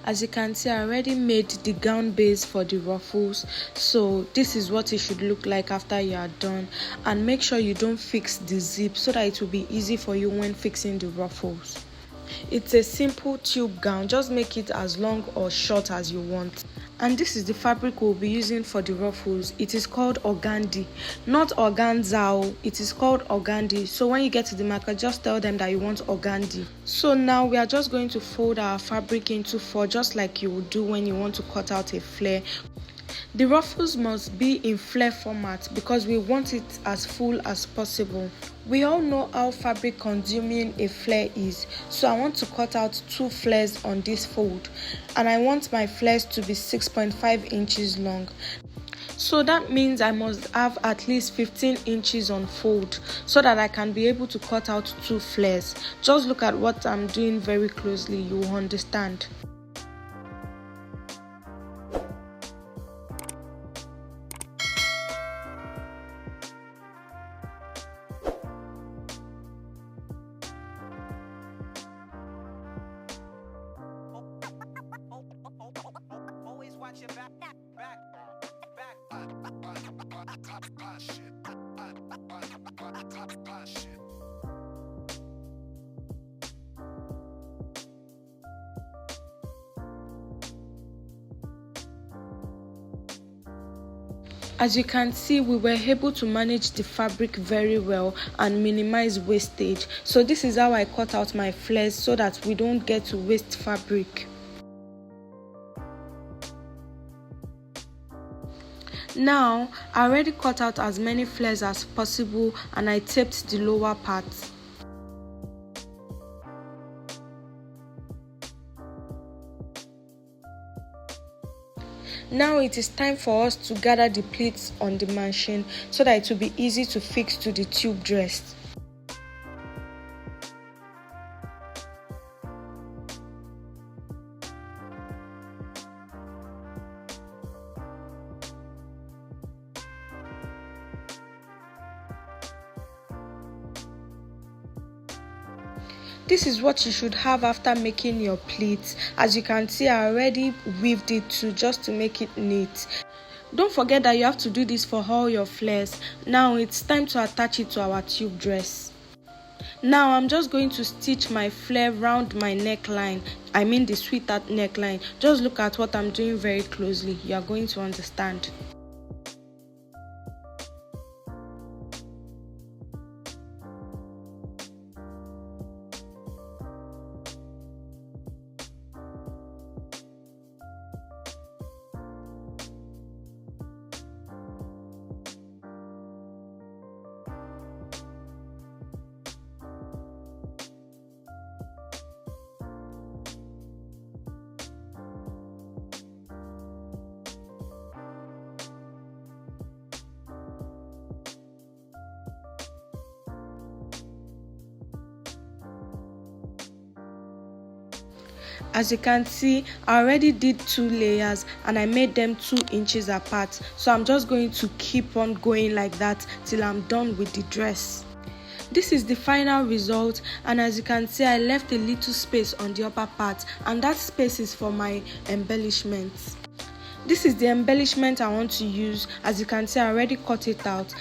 As you can see, I already made the gown base for the ruffles, so this is what it should look like after you are done. And make sure you don't fix the zip so that it will be easy for you when fixing the ruffles. It's a simple tube gown, just make it as long or short as you want. And this is the fabric we'll be using for the ruffles. It is called organdy, not organza. It is called organdy. So when you get to the market, just tell them that you want organdy. So now we are just going to fold our fabric into 4, just like you would do when you want to cut out a flare. The ruffles must be in flare format because we want it as full as possible. We all know how fabric consuming a flare is, so I want to cut out 2 flares on this fold, and I want my flares to be 6.5 inches long. So that means I must have at least 15 inches on fold so that I can be able to cut out 2 flares. Just look at what I'm doing very closely, you will understand. Watch your back. As you can see, we were able to manage the fabric very well and minimize wastage. So this is how I cut out my flares so that we don't get to waste fabric. Now, I already cut out as many flares as possible and I taped the lower part. Now it is time for us to gather the pleats on the machine so that it will be easy to fix to the tube dress. This is what you should have after making your pleats. As you can see, I already weaved it too, just to make it neat. Don't forget that you have to do this for all your flares. Now it's time to attach it to our tube dress. Now I'm just going to stitch my flare round my neckline. I mean the sweetheart neckline. Just look at what I'm doing very closely. You are going to understand. As you can see, I already did 2 layers and I made them 2 inches apart. So I'm just going to keep on going like that till I'm done with the dress. This is the final result, and as you can see, I left a little space on the upper part, and that space is for my embellishments. This is the embellishment I want to use. As you can see, I already cut it out.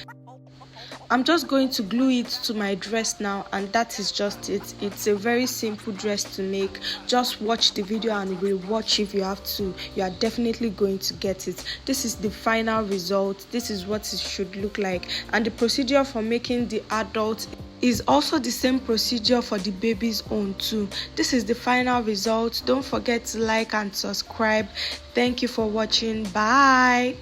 I'm just going to glue it to my dress now, and that is just it. It's a very simple dress to make. Just watch the video and rewatch if you have to. You are definitely going to get it. This is the final result. This is what it should look like, and the procedure for making the adult is also the same procedure for the baby's own too. This is the final result. Don't forget to like and subscribe. Thank you for watching. Bye.